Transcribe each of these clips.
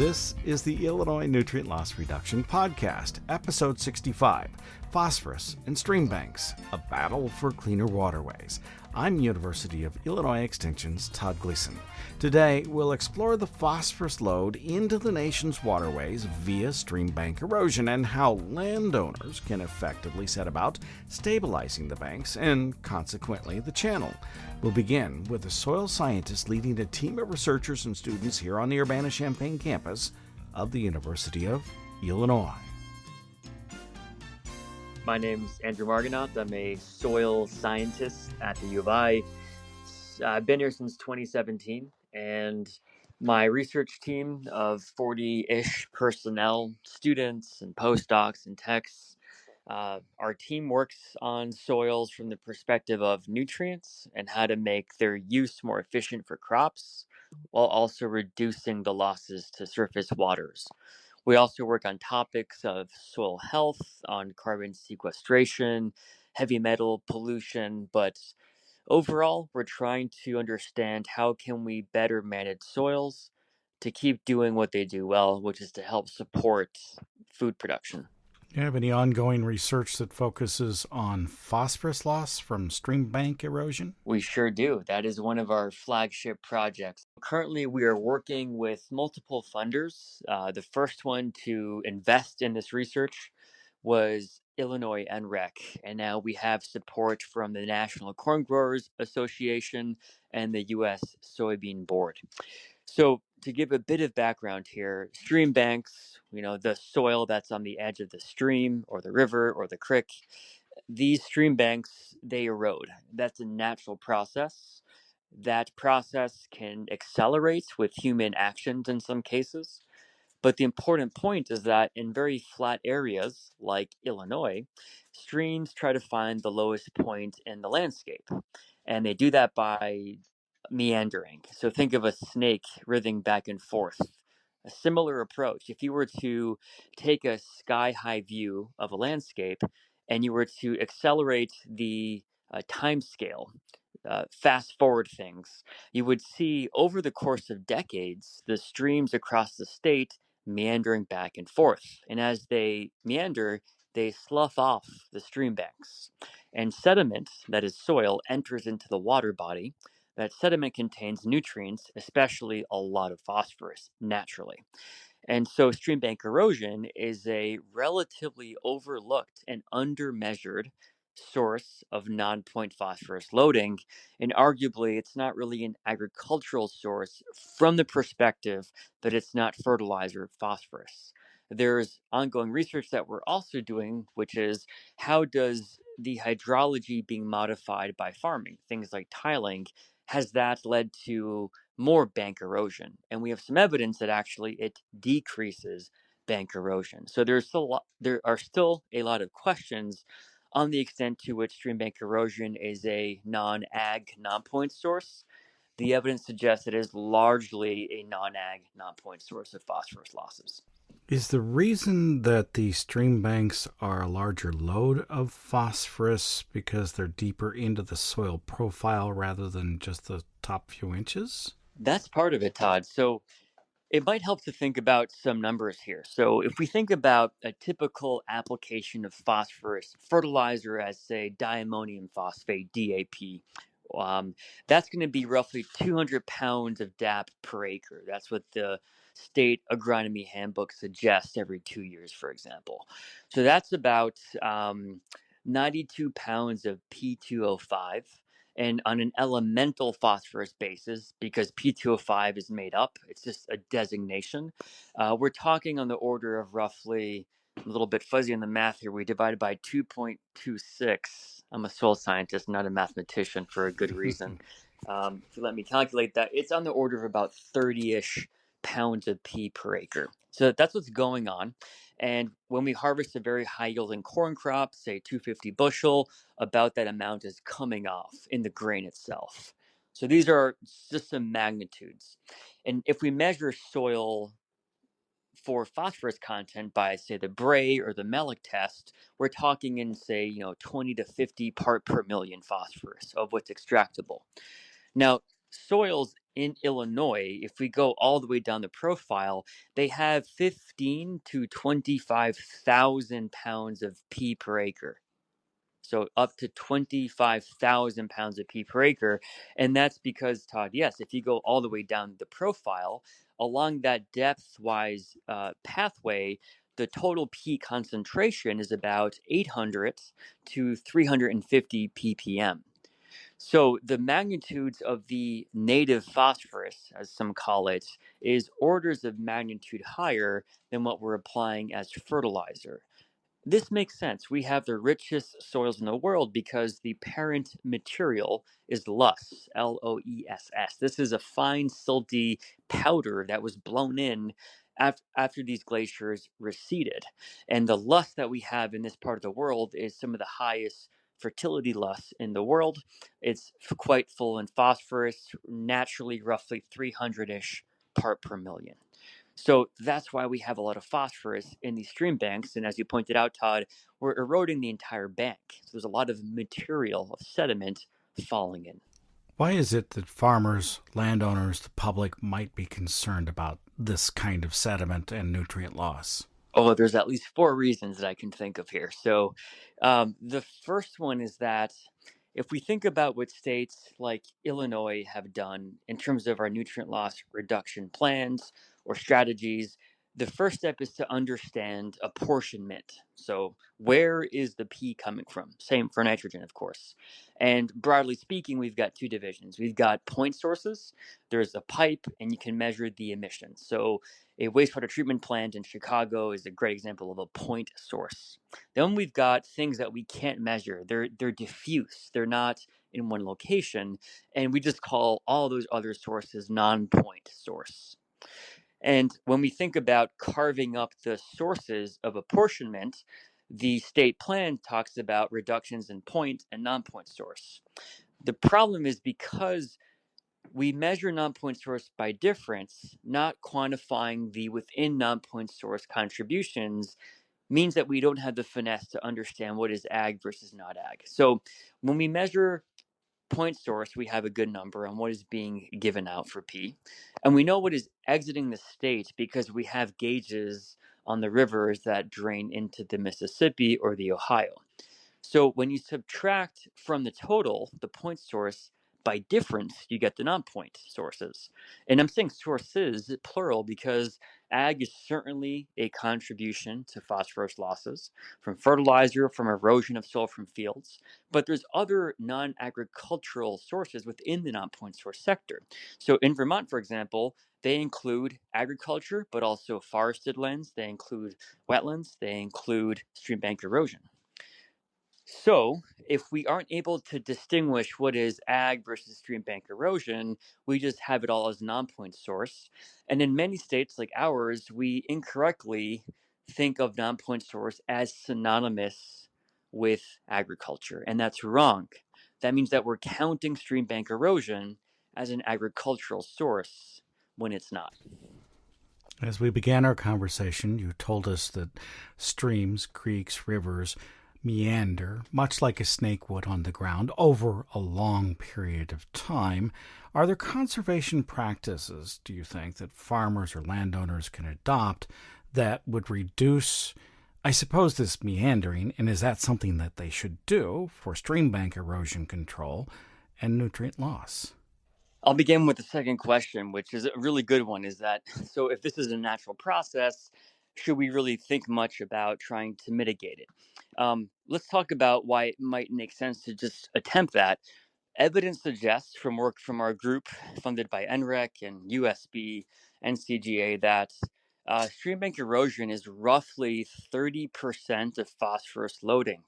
This is the Illinois Nutrient Loss Reduction Podcast, Episode 65, Phosphorus and Streambanks, a battle for cleaner waterways. I'm University of Illinois Extension's Todd Gleason. Today, we'll explore the phosphorus load into the nation's waterways via streambank erosion and how landowners can effectively set about stabilizing the banks and, consequently, the channel. We'll begin with a soil scientist leading a team of researchers and students here on the Urbana-Champaign campus of the University of Illinois. My name's Andrew Margonaut. I'm a soil scientist at the U of I. I've been here since 2017, and my research team of 40-ish personnel, students and postdocs and techs, our team works on soils from the perspective of nutrients and how to make their use more efficient for crops, while also reducing the losses to surface waters. We also work on topics of soil health, on carbon sequestration, heavy metal pollution, but overall, we're trying to understand how can we better manage soils to keep doing what they do well, which is to help support food production. Do you have any ongoing research that focuses on phosphorus loss from streambank erosion? We sure do. That is one of our flagship projects. Currently, we are working with multiple funders. The first one to invest in this research was Illinois NREC, and now we have support from the National Corn Growers Association and the U.S. Soybean Board. So to give a bit of background here, stream banks, the soil that's on the edge of the stream or the river or the creek, these stream banks, they erode. That's a natural process. That process can accelerate with human actions in some cases. But the important point is that in very flat areas like Illinois, streams try to find the lowest point in the landscape. And they do that by meandering. So think of a snake writhing back and forth. A similar approach. If you were to take a sky-high view of a landscape and you were to accelerate the time scale, fast forward things, you would see over the course of decades the streams across the state meandering back and forth. And as they meander, they slough off the stream banks. And sediment, that is soil, enters into the water body. That sediment contains nutrients, especially a lot of phosphorus, naturally. And so stream bank erosion is a relatively overlooked and undermeasured source of non-point phosphorus loading. And arguably, it's not really an agricultural source from the perspective that it's not fertilizer phosphorus. There's ongoing research that we're also doing, which is how does the hydrology being modified by farming, things like tiling, has that led to more bank erosion? And we have some evidence that actually it decreases bank erosion. So there are still a lot of questions on the extent to which stream bank erosion is a non-ag, non-point source. The evidence suggests it is largely a non-ag, non-point source of phosphorus losses. Is the reason that the stream banks are a larger load of phosphorus because they're deeper into the soil profile rather than just the top few inches? That's part of it, Todd. So it might help to think about some numbers here. So if we think about a typical application of phosphorus fertilizer as, say, diammonium phosphate, DAP, that's going to be roughly 200 pounds of DAP per acre. That's what the state agronomy handbook suggests every 2 years, for example. So that's about 92 pounds of P2O5. And on an elemental phosphorus basis, because P2O5 is made up, it's just a designation, we're talking on the order of roughly, a little bit fuzzy on the math here, we divided by 2.26. I'm a soil scientist, not a mathematician, for a good reason. If you let me calculate that, it's on the order of about 30-ish pounds of P per acre. So that's what's going on. And when we harvest a very high yielding corn crop, say 250 bushel, about that amount is coming off in the grain itself. So these are just some magnitudes. And if we measure soil for phosphorus content by, say, the Bray or the Melick test, we're talking in, say, 20 to 50 part per million phosphorus of what's extractable. Now, soils in Illinois, if we go all the way down the profile, they have 15 to 25,000 pounds of pee per acre. So up to 25,000 pounds of pee per acre. And that's because, Todd, yes, if you go all the way down the profile, along that depth-wise pathway, the total pee concentration is about 800 to 350 ppm. So the magnitudes of the native phosphorus, as some call it, is orders of magnitude higher than what we're applying as fertilizer. This makes sense. We have the richest soils in the world because the parent material is loess, Loess. This is a fine, silty powder that was blown in after these glaciers receded. And the loess that we have in this part of the world is some of the highest fertility loess in the world. It's quite full in phosphorus, naturally roughly 300 ish part per million. So that's why we have a lot of phosphorus in these stream banks. And as you pointed out, Todd, we're eroding the entire bank. So there's a lot of material, of sediment falling in. Why is it that farmers, landowners, the public might be concerned about this kind of sediment and nutrient loss? Oh, there's at least four reasons that I can think of here. So the first one is that if we think about what states like Illinois have done in terms of our nutrient loss reduction plans or strategies, the first step is to understand apportionment. So, where is the P coming from? Same for nitrogen, of course. And broadly speaking, we've got two divisions. We've got point sources, there's a pipe, and you can measure the emissions. So, a wastewater treatment plant in Chicago is a great example of a point source. Then we've got things that we can't measure. They're diffuse. They're not in one location, and we just call all those other sources non-point source. And when we think about carving up the sources of apportionment, the state plan talks about reductions in point and non-point source. The problem is because we measure non-point source by difference, not quantifying the within non-point source contributions means that we don't have the finesse to understand what is ag versus not ag. So when we measure point source, we have a good number on what is being given out for P. And we know what is exiting the state because we have gauges on the rivers that drain into the Mississippi or the Ohio. So when you subtract from the total the point source by difference, you get the non-point sources. And I'm saying sources plural because ag is certainly a contribution to phosphorus losses from fertilizer, from erosion of soil from fields, but there's other non-agricultural sources within the non-point source sector. So in Vermont, for example, they include agriculture, but also forested lands. They include wetlands. They include stream bank erosion. So, if we aren't able to distinguish what is ag versus stream bank erosion, we just have it all as non-point source. And in many states like ours, we incorrectly think of non-point source as synonymous with agriculture, and that's wrong. That means that we're counting stream bank erosion as an agricultural source when it's not. As we began our conversation, you told us that streams, creeks, rivers meander, much like a snake would on the ground, over a long period of time. Are there conservation practices, do you think, that farmers or landowners can adopt that would reduce, I suppose, this meandering, and is that something that they should do for stream bank erosion control and nutrient loss? I'll begin with the second question, which is a really good one, is that, so if this is a natural process, should we really think much about trying to mitigate it? Let's talk about why it might make sense to just attempt that. Evidence suggests from work from our group funded by NREC and USB and CGA that stream bank erosion is roughly 30% of phosphorus loading.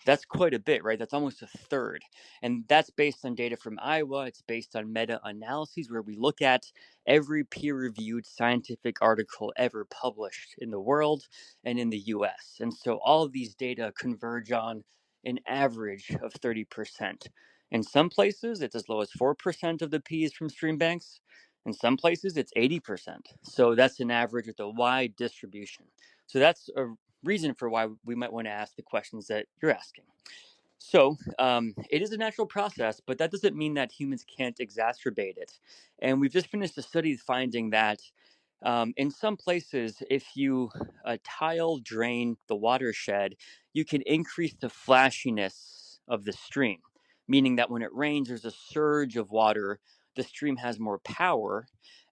That's quite a bit, right? That's almost a third. And that's based on data from Iowa. It's based on meta analyses where we look at every peer reviewed scientific article ever published in the world and in the US. And so all of these data converge on an average of 30%. In some places, it's as low as 4% of the P is from stream banks. In some places, it's 80%. So that's an average with a wide distribution. So that's a reason for why we might want to ask the questions that you're asking. So it is a natural process, but that doesn't mean that humans can't exacerbate it. And we've just finished a study finding that in some places, if you tile drain the watershed, you can increase the flashiness of the stream, meaning that when it rains, there's a surge of water. The stream has more power,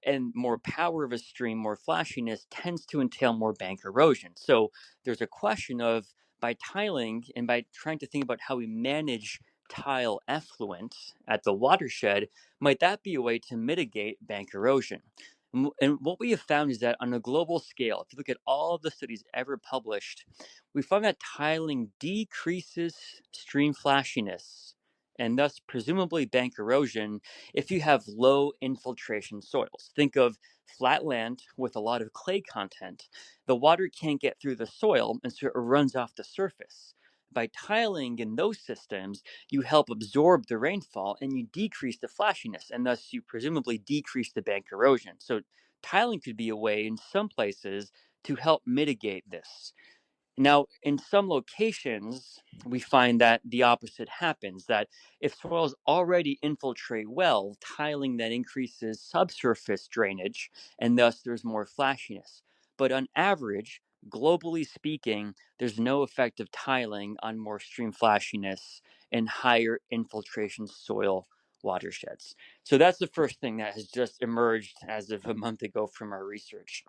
and more power of a stream, more flashiness tends to entail more bank erosion. So there's a question of by tiling and by trying to think about how we manage tile effluent at the watershed, might that be a way to mitigate bank erosion? And what we have found is that on a global scale, if you look at all of the studies ever published, we found that tiling decreases stream flashiness and thus presumably bank erosion if you have low infiltration soils. Think of flat land with a lot of clay content. The water can't get through the soil, and so it runs off the surface. By tiling in those systems, you help absorb the rainfall and you decrease the flashiness, and thus you presumably decrease the bank erosion. So, tiling could be a way in some places to help mitigate this. Now, in some locations, we find that the opposite happens, that if soils already infiltrate well, tiling then increases subsurface drainage, and thus there's more flashiness. But on average, globally speaking, there's no effect of tiling on more stream flashiness and higher infiltration soil watersheds. So that's the first thing that has just emerged as of a month ago from our research.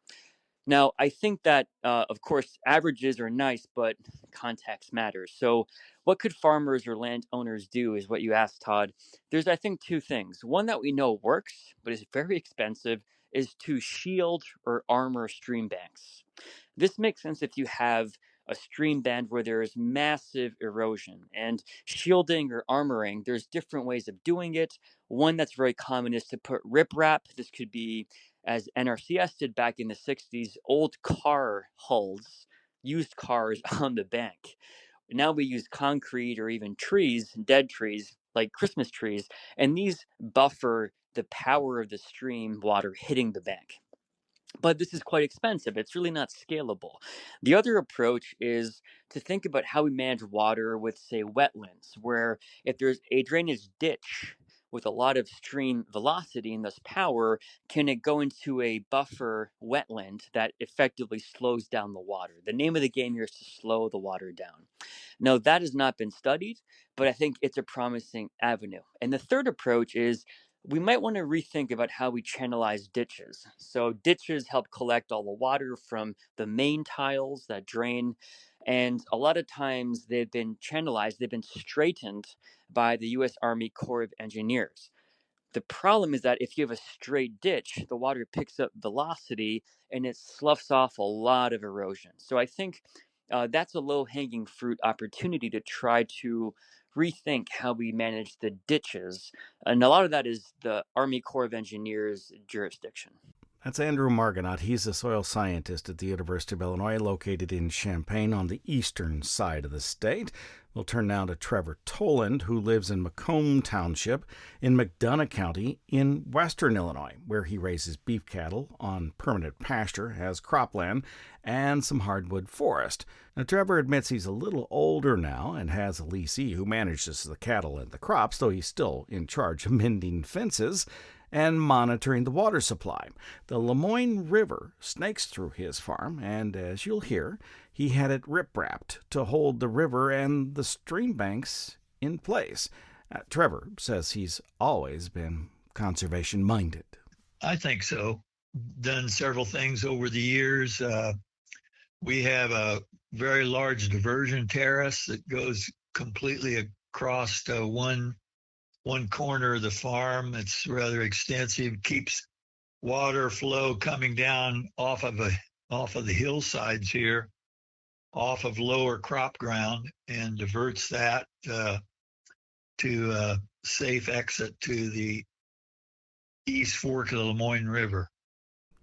Now, I think that, of course, averages are nice, but context matters. So, what could farmers or landowners do is what you asked, Todd. There's, I think, two things. One that we know works, but is very expensive, is to shield or armor stream banks. This makes sense if you have a stream band where there is massive erosion and shielding or armoring. There's different ways of doing it. One that's very common is to put riprap. This could be, as NRCS did back in the 60s, old car hulls, used cars on the bank. Now we use concrete or even trees, dead trees, like Christmas trees, and these buffer the power of the stream water hitting the bank. But this is quite expensive. It's really not scalable. The other approach is to think about how we manage water with, say, wetlands, where if there's a drainage ditch with a lot of stream velocity and thus power, can it go into a buffer wetland that effectively slows down the water? The name of the game here is to slow the water down. No, that has not been studied, but I think it's a promising avenue. And the third approach is we might want to rethink about how we channelize ditches. So, ditches help collect all the water from the main tiles that drain. And a lot of times they've been channelized, they've been straightened by the US Army Corps of Engineers. The problem is that if you have a straight ditch, the water picks up velocity and it sloughs off a lot of erosion. So I think that's a low hanging fruit opportunity to try to rethink how we manage the ditches. And a lot of that is the Army Corps of Engineers jurisdiction. That's Andrew Margonaut. He's a soil scientist at the University of Illinois, located in Champaign on the eastern side of the state. We'll turn now to Trevor Toland, who lives in Macomb Township in McDonough County in western Illinois, where he raises beef cattle on permanent pasture, has cropland, and some hardwood forest. Now, Trevor admits he's a little older now and has a leasee who manages the cattle and the crops, though he's still in charge of mending fences and monitoring the water supply. The Lemoyne River snakes through his farm, and as you'll hear, he had it rip-wrapped to hold the river and the stream banks in place. Trevor says he's always been conservation-minded. I think so. Done several things over the years. We have a very large diversion terrace that goes completely across one corner of the farm. It's rather extensive, keeps water flow coming down off of the hillsides here, off of lower crop ground, and diverts that to a safe exit to the East Fork of the Lemoyne River.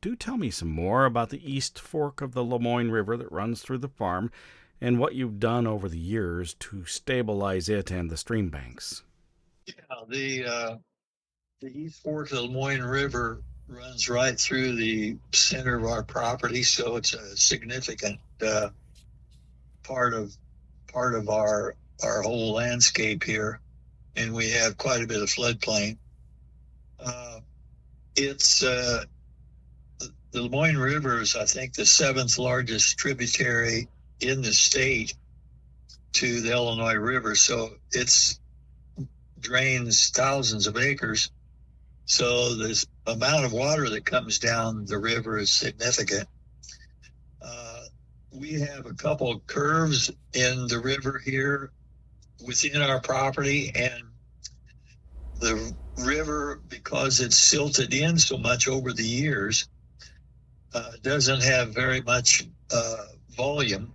Do tell me some more about the East Fork of the Lemoyne River that runs through the farm and what you've done over the years to stabilize it and the stream banks. Yeah, the East Fork of the Lemoyne River runs right through the center of our property, so it's a significant part of our our whole landscape here, and we have quite a bit of floodplain. It's the Lemoyne River is, I think, the seventh largest tributary in the state to the Illinois River, so it's drains thousands of acres. So the amount of water that comes down the river is significant. We have a couple of curves in the river here within our property, and the river, because it's silted in so much over the years, doesn't have very much volume.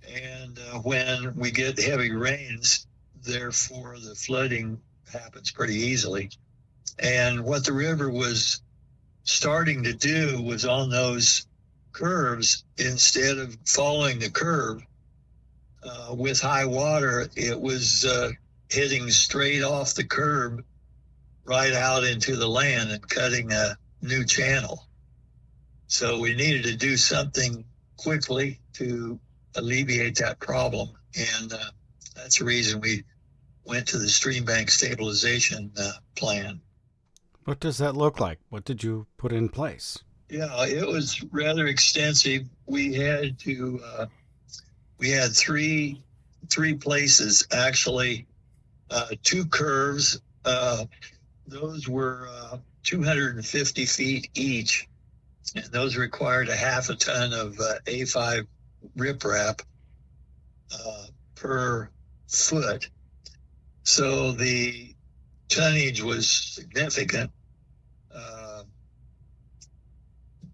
And when we get heavy rains, therefore the flooding happens pretty easily. And what the river was starting to do was, on those curves, instead of following the curve with high water, it was hitting straight off the curb right out into the land and cutting a new channel. So we needed to do something quickly to alleviate that problem. And that's the reason we went to the stream bank stabilization plan. What does that look like? What did you put in place? Yeah, it was rather extensive. We had three places, actually, two curves. Those were 250 feet each, and those required a half a ton of A5 riprap per foot. So the tonnage was significant.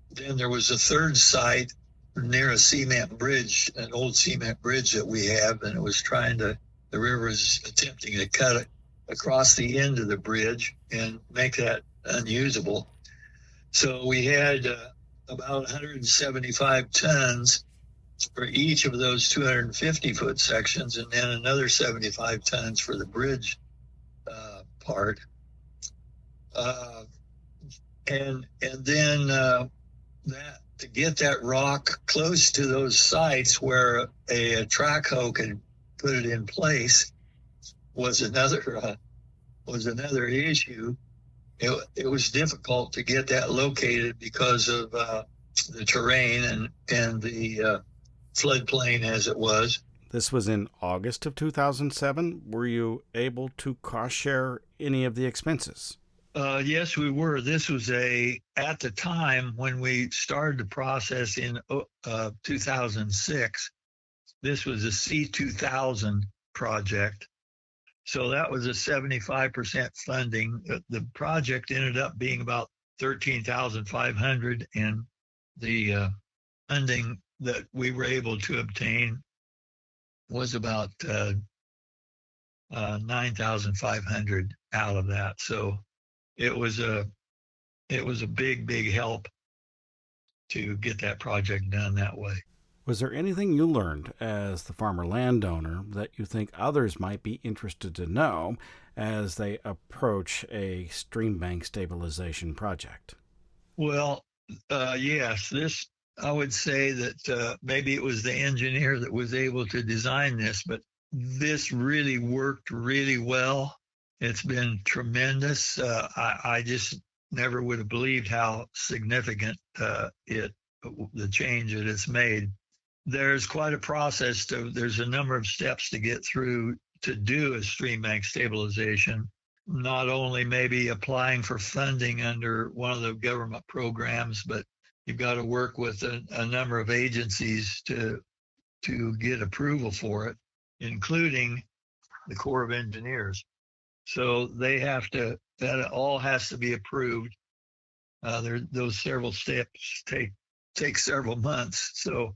Then there was a third site near a cement bridge, an old cement bridge that we have, and the river is attempting to cut it across the end of the bridge and make that unusable. So we had about 175 tons for each of those 250-foot sections, and then another 75 tons for the bridge part. And then that, to get that rock close to those sites where a track hoe could put it in place was another issue. It was difficult to get that located because of the terrain and the floodplain as it was. This was in August of 2007. Were you able to cost share any of the expenses? Yes, we were. This was at the time when we started the process in 2006, this was a C2000 project. So that was a 75% funding. The project ended up being about $13,500, and the funding that we were able to obtain was about $9,500 out of that. So it was a big help to get that project done that way. Was there anything you learned as the farmer landowner that you think others might be interested to know as they approach a stream bank stabilization project? Well, yes. I would say that maybe it was the engineer that was able to design this, but this really worked really well. It's been tremendous. I just never would have believed how significant the change that it's made. There's quite a process. There's a number of steps to get through to do a stream bank stabilization. Not only maybe applying for funding under one of the government programs, but you've got to work with a number of agencies to get approval for it, including the Corps of Engineers. So that all has to be approved. Those several steps take several months. So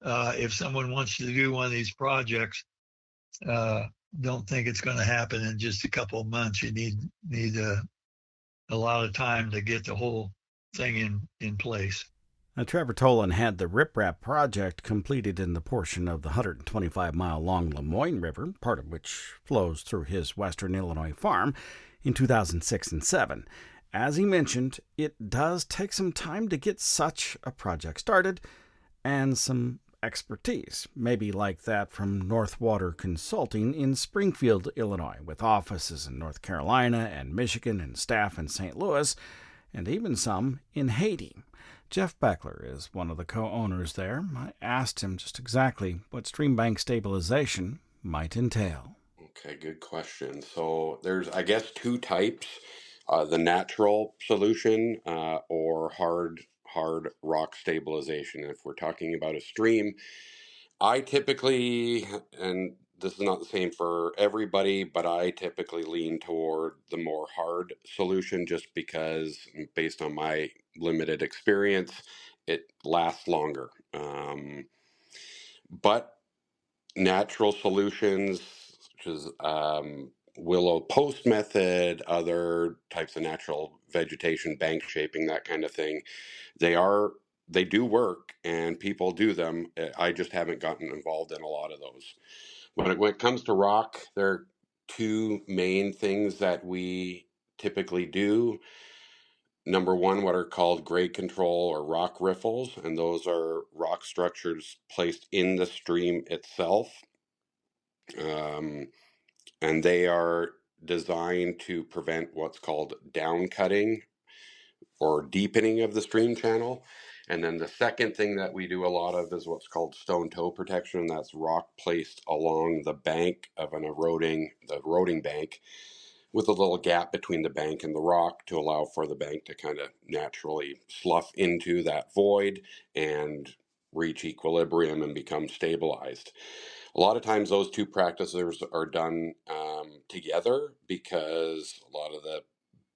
if someone wants to do one of these projects, don't think it's going to happen in just a couple of months. You need a lot of time to get the whole thing in place. Now, Trevor Tolan had the riprap project completed in the portion of the 125-mile-long Lemoyne River, part of which flows through his western Illinois farm, in 2006 and 2007. As he mentioned, it does take some time to get such a project started and some expertise, maybe like that from Northwater Consulting in Springfield, Illinois, with offices in North Carolina and Michigan and staff in St. Louis, and even some in Haiti. Jeff Beckler is one of the co-owners there. I asked him just exactly what stream bank stabilization might entail. Okay, good question. So there's, I guess, two types: the natural solution or hard rock stabilization. If we're talking about a stream, I typically, and this is not the same for everybody, but I typically lean toward the more hard solution just because, based on my limited experience, it lasts longer. But natural solutions, such as willow post method, other types of natural vegetation, bank shaping, that kind of thing, they are they do work and people do them. I just haven't gotten involved in a lot of those. When it comes to rock, there are two main things that we typically do. Number one, what are called grade control or rock riffles, and those are rock structures placed in the stream itself. Um, and they are designed to prevent what's called down cutting or deepening of the stream channel. And then the second thing that we do a lot of is what's called stone toe protection, and that's rock placed along the bank of the eroding bank, with a little gap between the bank and the rock to allow for the bank to kind of naturally slough into that void and reach equilibrium and become stabilized. A lot of times those two practices are done together because a lot of the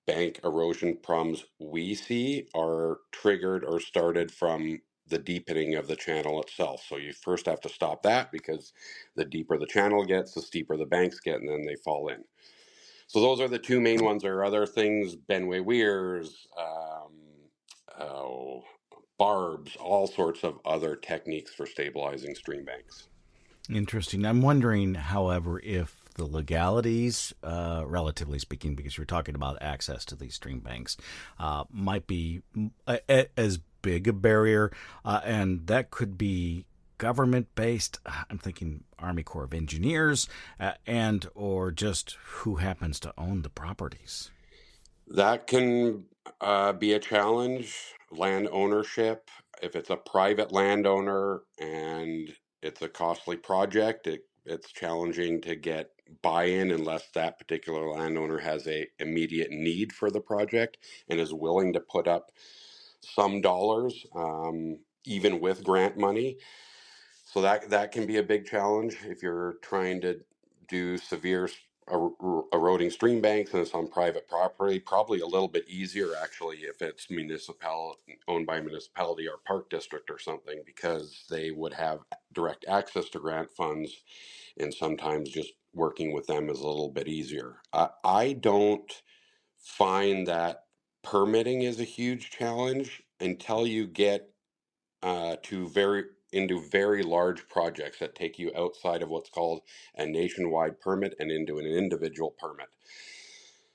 bank erosion problems we see are triggered or started from the deepening of the channel itself. So you first have to stop that, because the deeper the channel gets, the steeper the banks get, and then they fall in. So those are the two main ones. There are other things, Benway weirs, barbs, all sorts of other techniques for stabilizing stream banks. Interesting. I'm wondering, however, if the legalities, relatively speaking, because you're talking about access to these stream banks, might be as big a barrier, and that could be government-based. I'm thinking Army Corps of Engineers, and or just who happens to own the properties. That can be a challenge. Land ownership. If it's a private landowner and it's a costly project, it's challenging to get buy-in unless that particular landowner has a immediate need for the project and is willing to put up some dollars, even with grant money. So that can be a big challenge if you're trying to do severe eroding stream banks and it's on private property. Probably a little bit easier actually if it's owned by a municipality or park district or something, because they would have direct access to grant funds, and sometimes just working with them is a little bit easier. I don't find that permitting is a huge challenge until you get into very large projects that take you outside of what's called a nationwide permit and into an individual permit.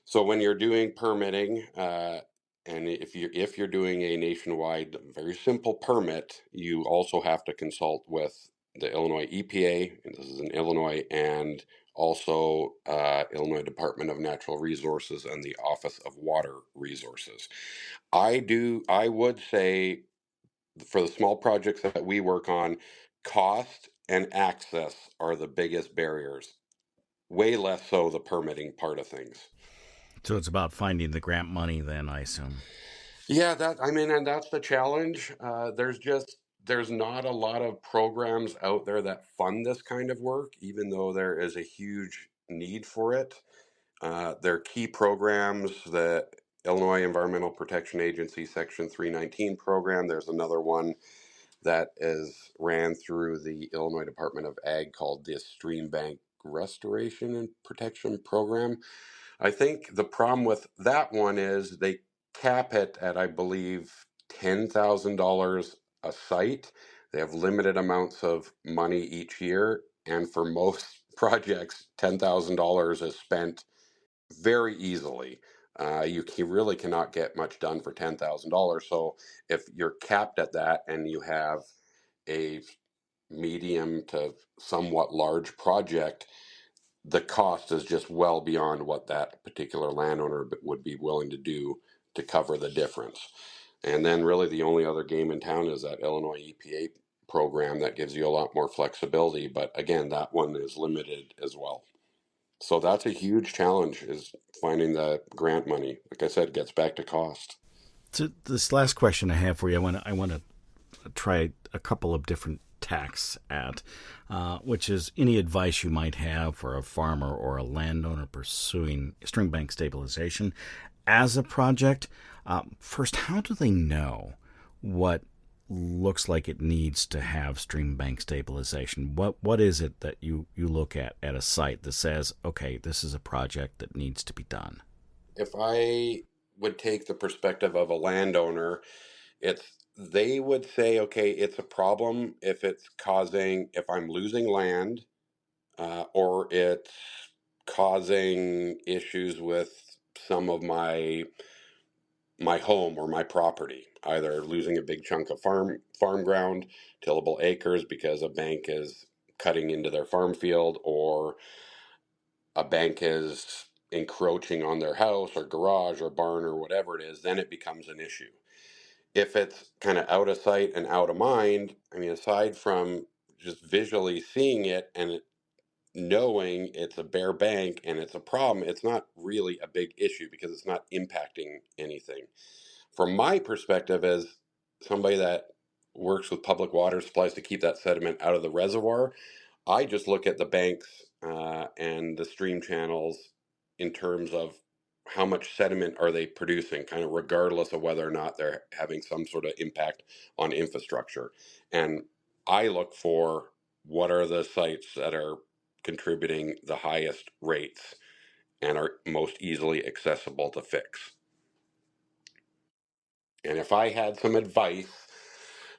So when you're doing permitting, and if you're doing a nationwide, very simple permit, you also have to consult with the Illinois EPA, and this is in Illinois, and also Illinois Department of Natural Resources and the Office of Water Resources. I would say, for the small projects that we work on, cost and access are the biggest barriers, way less so the permitting part of things. So it's about finding the grant money then, I assume. Yeah, and that's the challenge. There's not a lot of programs out there that fund this kind of work, even though there is a huge need for it. There are key programs, the Illinois Environmental Protection Agency Section 319 program. There's another one that is ran through the Illinois Department of Ag called the Stream Bank Restoration and Protection Program. I think the problem with that one is they cap it at, I believe, $10,000 a site. They have limited amounts of money each year, and for most projects, $10,000 is spent very easily. You really cannot get much done for $10,000. So if you're capped at that and you have a medium to somewhat large project, the cost is just well beyond what that particular landowner would be willing to do to cover the difference. And then really the only other game in town is that Illinois EPA program that gives you a lot more flexibility. But again, that one is limited as well. So that's a huge challenge, is finding the grant money. Like I said, it gets back to cost. So this last question I have for you, I want to try a couple of different tacks at, which is any advice you might have for a farmer or a landowner pursuing stream bank stabilization as a project. First, how do they know what looks like it needs to have stream bank stabilization? What is it that you look at a site that says, okay, this is a project that needs to be done? If I would take the perspective of a landowner, they would say, okay, it's a problem if I'm losing land, or it's causing issues with some of my home or my property, either losing a big chunk of farm ground, tillable acres because a bank is cutting into their farm field, or a bank is encroaching on their house or garage or barn or whatever it is, then it becomes an issue. If it's kind of out of sight and out of mind, I mean, aside from just visually seeing it and knowing it's a bare bank and it's a problem, it's not really a big issue because it's not impacting anything. From my perspective, as somebody that works with public water supplies to keep that sediment out of the reservoir, I just look at the banks and the stream channels in terms of how much sediment are they producing, kind of regardless of whether or not they're having some sort of impact on infrastructure. And I look for what are the sites that are contributing the highest rates and are most easily accessible to fix. And if I had some advice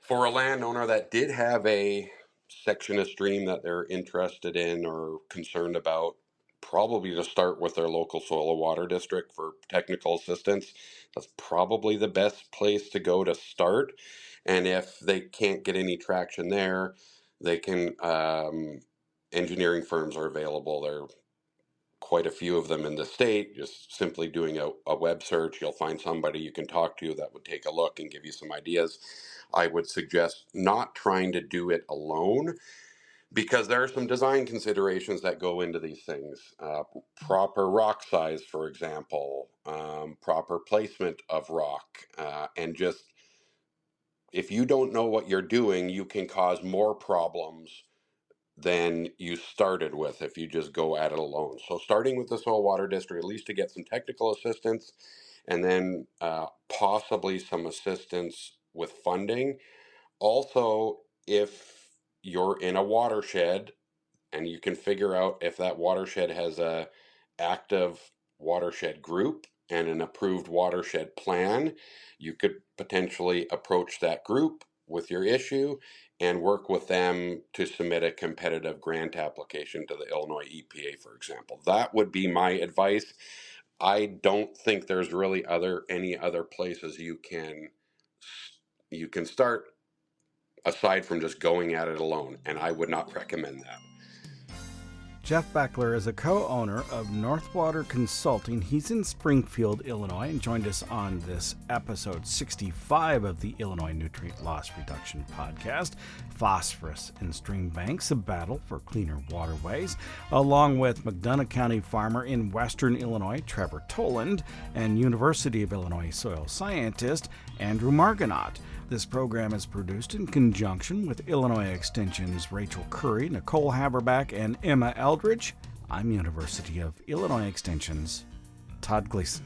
for a landowner that did have a section of stream that they're interested in or concerned about, probably to start with their local soil and water district for technical assistance. That's probably the best place to go to start. And if they can't get any traction there, they can, engineering firms are available. There are quite a few of them in the state. Just simply doing a web search, you'll find somebody you can talk to that would take a look and give you some ideas. I would suggest not trying to do it alone, because there are some design considerations that go into these things. Proper rock size, for example, proper placement of rock, and just if you don't know what you're doing, you can cause more problems than you started with if you just go at it alone. So starting with the soil water district, at least to get some technical assistance, and then possibly some assistance with funding. Also, if you're in a watershed and you can figure out if that watershed has a active watershed group and an approved watershed plan, you could potentially approach that group with your issue and work with them to submit a competitive grant application to the Illinois EPA, for example. That would be my advice. I don't think there's really any other places you can start aside from just going at it alone, and I would not recommend that. Jeff Beckler is a co-owner of Northwater Consulting. He's in Springfield, Illinois, and joined us on this episode 65 of the Illinois Nutrient Loss Reduction Podcast, Phosphorus and Stream Banks, a battle for cleaner waterways, along with McDonough County farmer in Western Illinois, Trevor Toland, and University of Illinois soil scientist, Andrew Margonaut. This program is produced in conjunction with Illinois Extension's Rachel Curry, Nicole Haverback, and Emma Eldridge. I'm University of Illinois Extension's Todd Gleason.